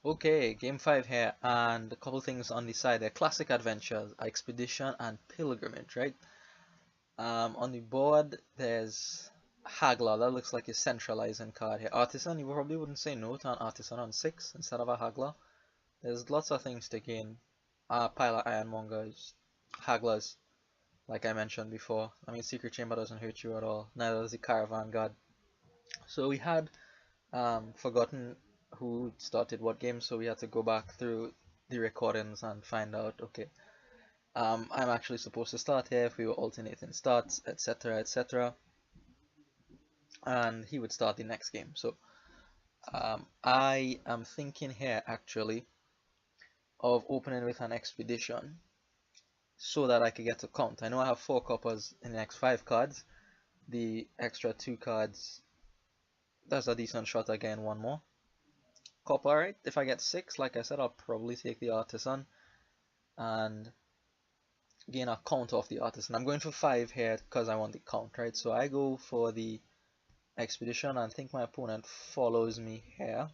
Okay, game 5 here, and a couple things on the side there. Classic adventures, expedition, and pilgrimage, right? On the board, there's Haggler. That looks like a centralizing card here. Artisan, you probably wouldn't say no to an Artisan on 6 instead of a Haggler. There's lots of things to gain. Pile of Ironmongers, Hagglers, like I mentioned before. I mean, Secret Chamber doesn't hurt you at all. Neither does the Caravan Guard. So we had forgotten who started what game, so we had to go back through the recordings and find out, okay, I'm actually supposed to start here if we were alternating starts, etc., etc., and he would start the next game. So I am thinking here actually of opening with an expedition so that I could get to count. I know I have 4 coppers in the next 5 cards. The extra 2 cards, that's a decent shot again, one more. Copper, right? If I get 6, like I said, I'll probably take the Artisan and gain a count off the Artisan. I'm going for 5 here because I want the count, right? So I go for the Expedition and think my opponent follows me here,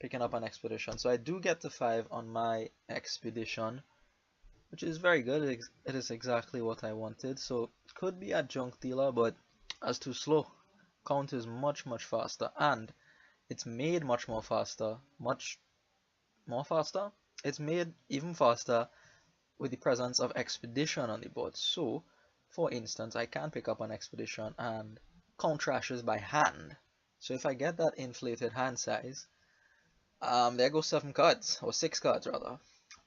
picking up an Expedition. So I do get to 5 on my Expedition, which is very good. It is exactly what I wanted. So it could be a junk dealer, but that's too slow. Count is much, much faster, and it's made much more faster. Much more faster? It's made even faster with the presence of Expedition on the board. So, for instance, I can pick up an Expedition and count trashes by hand. So if I get that inflated hand size, there goes 7 cards, or 6 cards rather.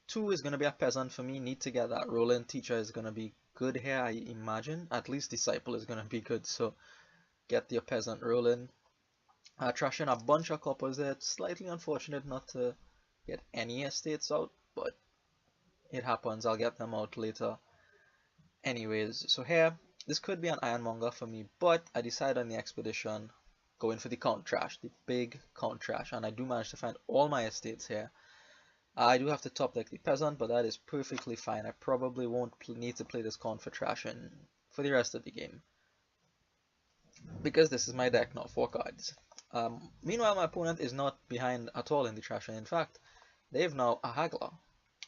2 is going to be a peasant for me, need to get that rolling. Teacher is going to be good here, I imagine. At least Disciple is going to be good, so get your peasant rolling. Trashing a bunch of coppers there. It's slightly unfortunate not to get any estates out, but it happens. I'll get them out later. Anyways, so here, this could be an Ironmonger for me, but I decide on the expedition, going for the count trash, the big count trash, and I do manage to find all my estates here. I do have to top deck the peasant, but that is perfectly fine. I probably won't need to play this count for trash for the rest of the game, because this is my deck now, 4 cards. Meanwhile, my opponent is not behind at all in the trash, and in fact, they've now a Haggler,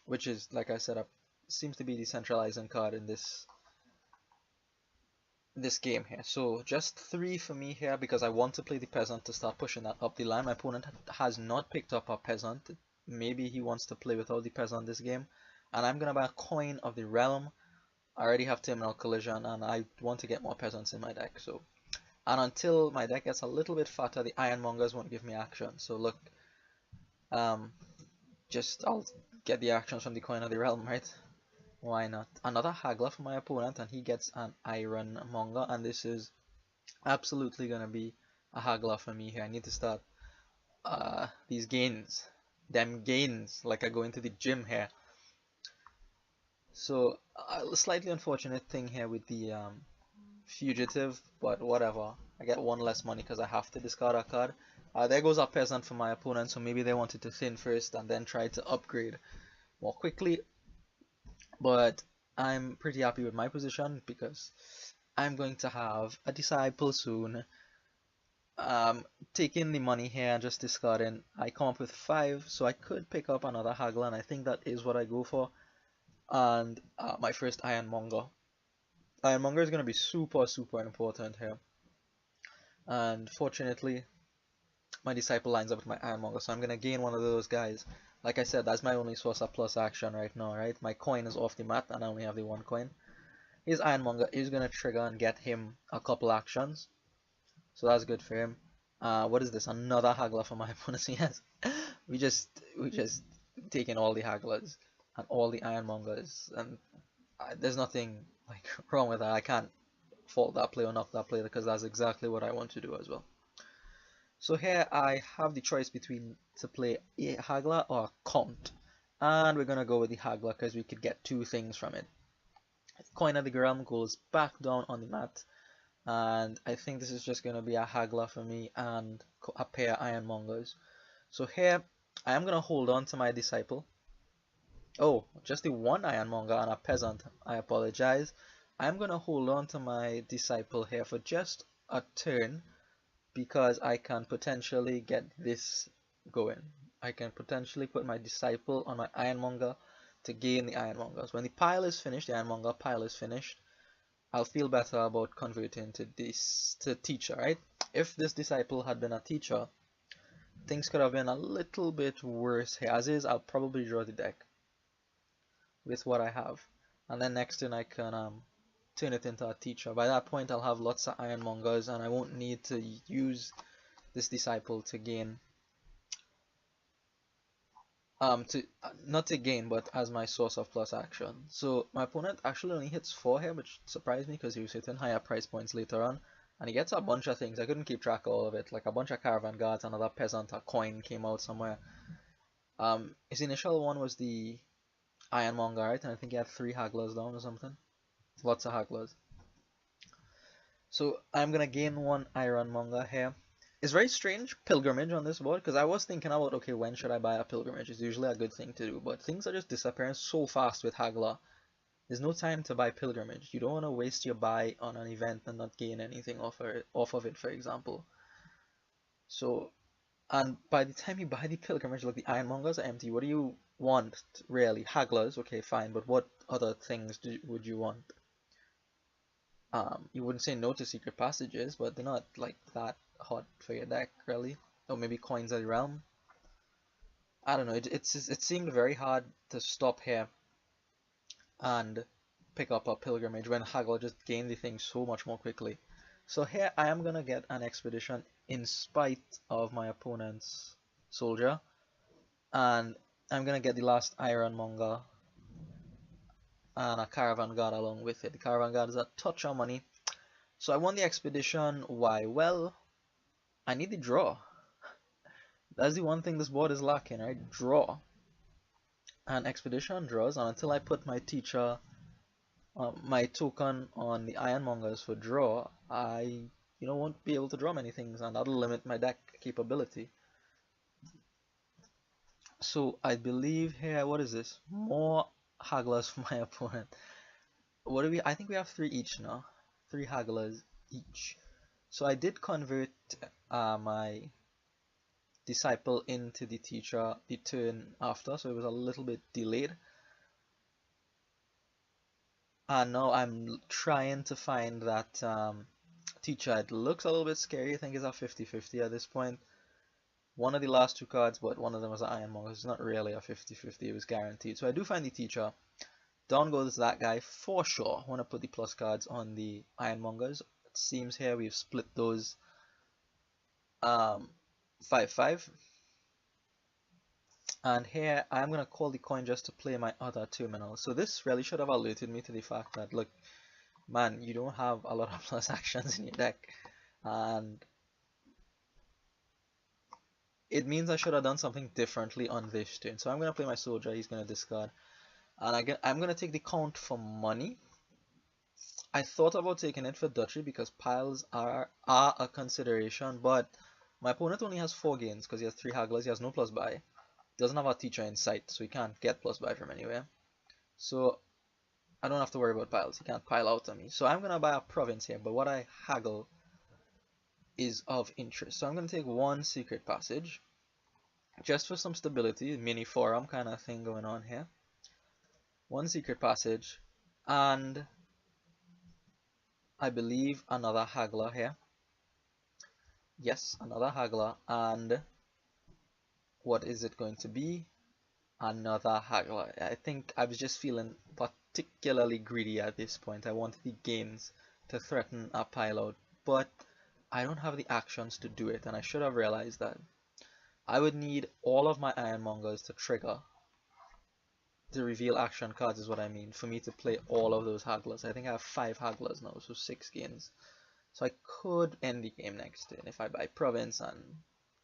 which is, like I said, seems to be the centralizing card in this game here. So just 3 for me here because I want to play the peasant to start pushing that up the line. My opponent has not picked up a peasant. Maybe he wants to play without the peasant this game, and I'm gonna buy a coin of the realm. I already have terminal collision, and I want to get more peasants in my deck. So, and until my deck gets a little bit fatter, the Ironmongers won't give me action. So look, just I'll get the actions from the coin of the realm, right? Why not? Another Haggler for my opponent, and he gets an Ironmonger, and this is absolutely gonna be a Haggler for me here. I need to start these gains, them gains, like I go into the gym here. So a slightly unfortunate thing here with the fugitive, but whatever. I get 1 less money because I have to discard a card. There goes a peasant for my opponent, so maybe they wanted to thin first and then try to upgrade more quickly. But I'm pretty happy with my position because I'm going to have a Disciple soon. Taking the money here and just discarding, I come up with 5, so I could pick up another Haggler, and I think that is what I go for. And my first Ironmonger. Ironmonger is going to be super, super important here. And fortunately, my Disciple lines up with my Ironmonger, so I'm going to gain one of those guys. Like I said, that's my only source of plus action right now, right? My coin is off the mat, and I only have the 1 coin. His Ironmonger is going to trigger and get him a couple actions. So that's good for him. What is this? Another Haggler for my opponent. Yes, we just taking all the Hagglers and all the Ironmongers, and there's nothing like wrong with that. I can't fault that play or knock that play because that's exactly what I want to do as well. So here I have the choice between to play a Haggler or a count, and we're gonna go with the Haggler because we could get 2 things from it. Coin of the realm goes back down on the mat, and I think this is just gonna be a Haggler for me and a pair of Ironmongers. So here I am gonna hold on to my Disciple. Oh, just the 1 Ironmonger and a peasant. I apologize. I'm gonna hold on to my Disciple here for just a turn, because I can potentially get this going. I can potentially put my disciple on my ironmonger to gain the ironmongers. When the pile is finished, the ironmonger pile is finished, I'll feel better about converting to this to teacher, right? If this disciple had been a teacher, things could have been a little bit worse here. As is, I'll probably draw the deck with what I have, and then next turn I can turn it into a teacher. By that point, I'll have lots of ironmongers, and I won't need to use this disciple to gain to not to gain, but as my source of plus action. So my opponent actually only hits 4 here, which surprised me because he was hitting higher price points later on, and he gets a bunch of things. I couldn't keep track of all of it, like a bunch of caravan guards, another peasant, a coin came out somewhere. His initial one was the ironmonger, right? And I think he had 3 hagglers down or something. Lots of hagglers. So I'm gonna gain 1 ironmonger here. It's very strange pilgrimage on this board because I was thinking about, okay, when should I buy a pilgrimage? It's usually a good thing to do, but things are just disappearing so fast with Haggler. There's no time to buy pilgrimage. You don't want to waste your buy on an event and not gain anything off of it, for example. So, and by the time you buy the pilgrimage, look, the ironmongers are empty. What do you want, really? Hagglers, okay, fine, but what other things would you want? You wouldn't say no to secret passages, but they're not like that hot for your deck, really. Or maybe coins of the realm. I don't know. It seemed very hard to stop here and pick up a pilgrimage when Haggler just gained the thing so much more quickly. So here I am gonna get an expedition in spite of my opponent's soldier, and I'm gonna get the last ironmonger and a caravan guard along with it. The caravan guard is a touch of money. So I won the expedition. Why? Well, I need the draw. That's the one thing this board is lacking, right? Draw. And expedition draws, and until I put my teacher, my token on the ironmongers for draw, I, won't be able to draw many things, and that'll limit my deck capability. So I believe here, what is this? More hagglers for my opponent. What do we? I think we have 3 each now. 3 hagglers each. So I did convert my disciple into the teacher the turn after, so it was a little bit delayed. And now I'm trying to find that teacher. It looks a little bit scary. I think it's a 50-50 at this point. One of the last 2 cards, but one of them was an ironmonger. It's not really a 50-50. It was guaranteed. So I do find the teacher. Down goes that guy for sure. I want to put the plus cards on the ironmongers. It seems here we've split those 5-5. And here I'm going to call the coin just to play my other terminal. So this really should have alerted me to the fact that, look, man, you don't have a lot of plus actions in your deck. And it means I should have done something differently on this turn. So I'm going to play my soldier. He's going to discard. And I'm going to take the count for money. I thought about taking it for duchy because piles are a consideration. But my opponent only has 4 gains because he has 3 hagglers. He has no plus buy. Doesn't have a teacher in sight, so he can't get plus buy from anywhere. So I don't have to worry about piles. He can't pile out on me. So I'm gonna buy a province here, but what I haggle is of interest. So I'm gonna take 1 secret passage, just for some stability, mini forum kind of thing going on here. 1 secret passage, and I believe another haggler here. Yes, another haggler, and what is it going to be? Another haggler. I think I was just feeling particularly greedy at this point. I wanted the gains to threaten a pile out, but I don't have the actions to do it, and I should have realized that. I would need all of my ironmongers to trigger. The reveal action cards is what I mean, for me to play all of those hagglers. I think I have 5 hagglers now, so 6 gains. So I could end the game next turn if I buy province and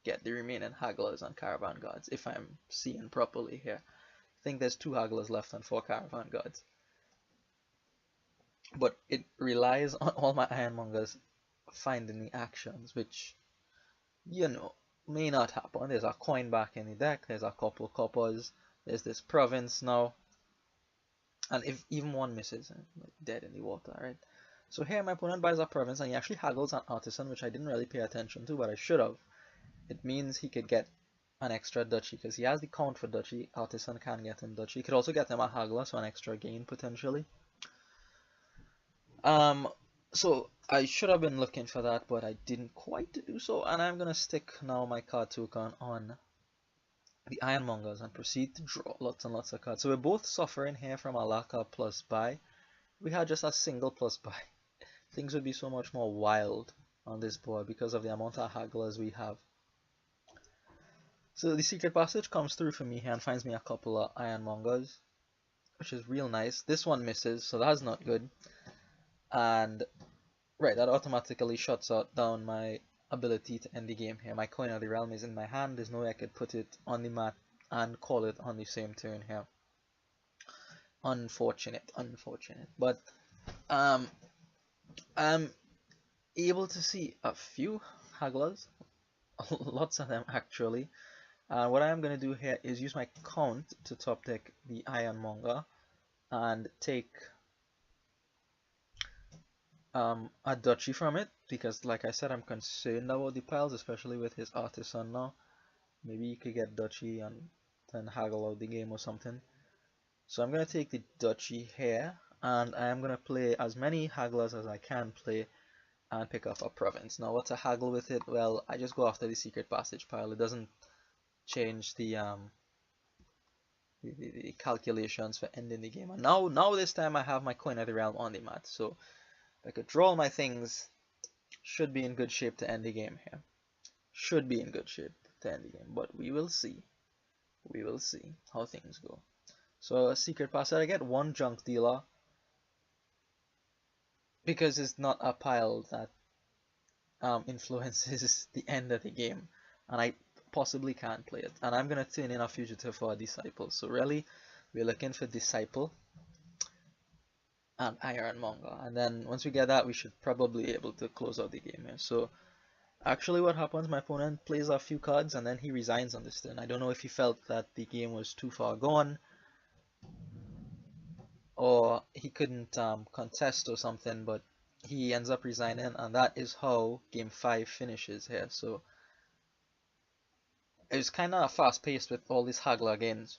get the remaining hagglers and caravan guards, if I'm seeing properly here. I think there's 2 hagglers left and 4 caravan guards. But it relies on all my ironmongers finding the actions, which, may not happen. There's a coin back in the deck, there's a couple coppers, there's this province now. And if even one misses, I'm like dead in the water, right? So here my opponent buys a province and he actually haggles an artisan, which I didn't really pay attention to, but I should have. It means he could get an extra duchy because he has the count for duchy. Artisan can get him duchy. He could also get him a Haggler, so an extra gain potentially. Um, so I should have been looking for that, but I didn't quite do so, and I'm gonna stick now my card token on the Ironmongers and proceed to draw lots and lots of cards. So we're both suffering here from a lack of plus buy. We had just a single plus buy. Things would be so much more wild on this board because of the amount of Hagglers we have. So the secret passage comes through for me here and finds me a couple of Ironmongers, which is real nice. This one misses, so that's not good. And right, that automatically shuts out down my ability to end the game here. My Coin of the Realm is in my hand. There's no way I could put it on the mat and call it on the same turn here. Unfortunate, unfortunate. But I'm able to see a few Hagglers, lots of them actually. And what I am going to do here is use my count to top deck the Ironmonger and take a duchy from it, because like I said, I'm concerned about the piles, especially with his Artisan now. Maybe he could get duchy and then haggle out the game or something. So I'm going to take the duchy here, and I am going to play as many hagglers as I can play and pick up a province. Now what's a haggle with it? Well, I just go after the secret passage pile. It doesn't change the calculations for ending the game. And now this time I have my Coin of the Realm on the mat, so I could draw all my things. Should be in good shape to end the game here. Should be in good shape to end the game, but we will see. We will see how things go. So a secret passage, I get one junk dealer because it's not a pile that influences the end of the game, and I possibly can't play it. And I'm gonna turn in a fugitive for a disciple. So really, we're looking for disciple and Ironmonger, and then once we get that, we should probably be able to close out the game here. So actually what happens, my opponent plays a few cards and then he resigns on this turn. I don't know if he felt that the game was too far gone, or he couldn't contest or something, but he ends up resigning, and that is how game 5 finishes here. So it was kind of fast paced with all these Haggler games.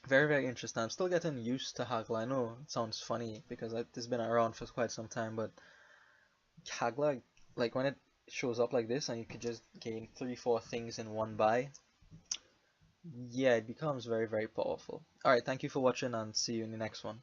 Very, very interesting. I'm still getting used to Haggler. I know it sounds funny because it's been around for quite some time, but Haggler, like when it shows up like this and you could just gain 3-4 things in one buy, yeah, it becomes very, very powerful. Alright, thank you for watching and see you in the next one.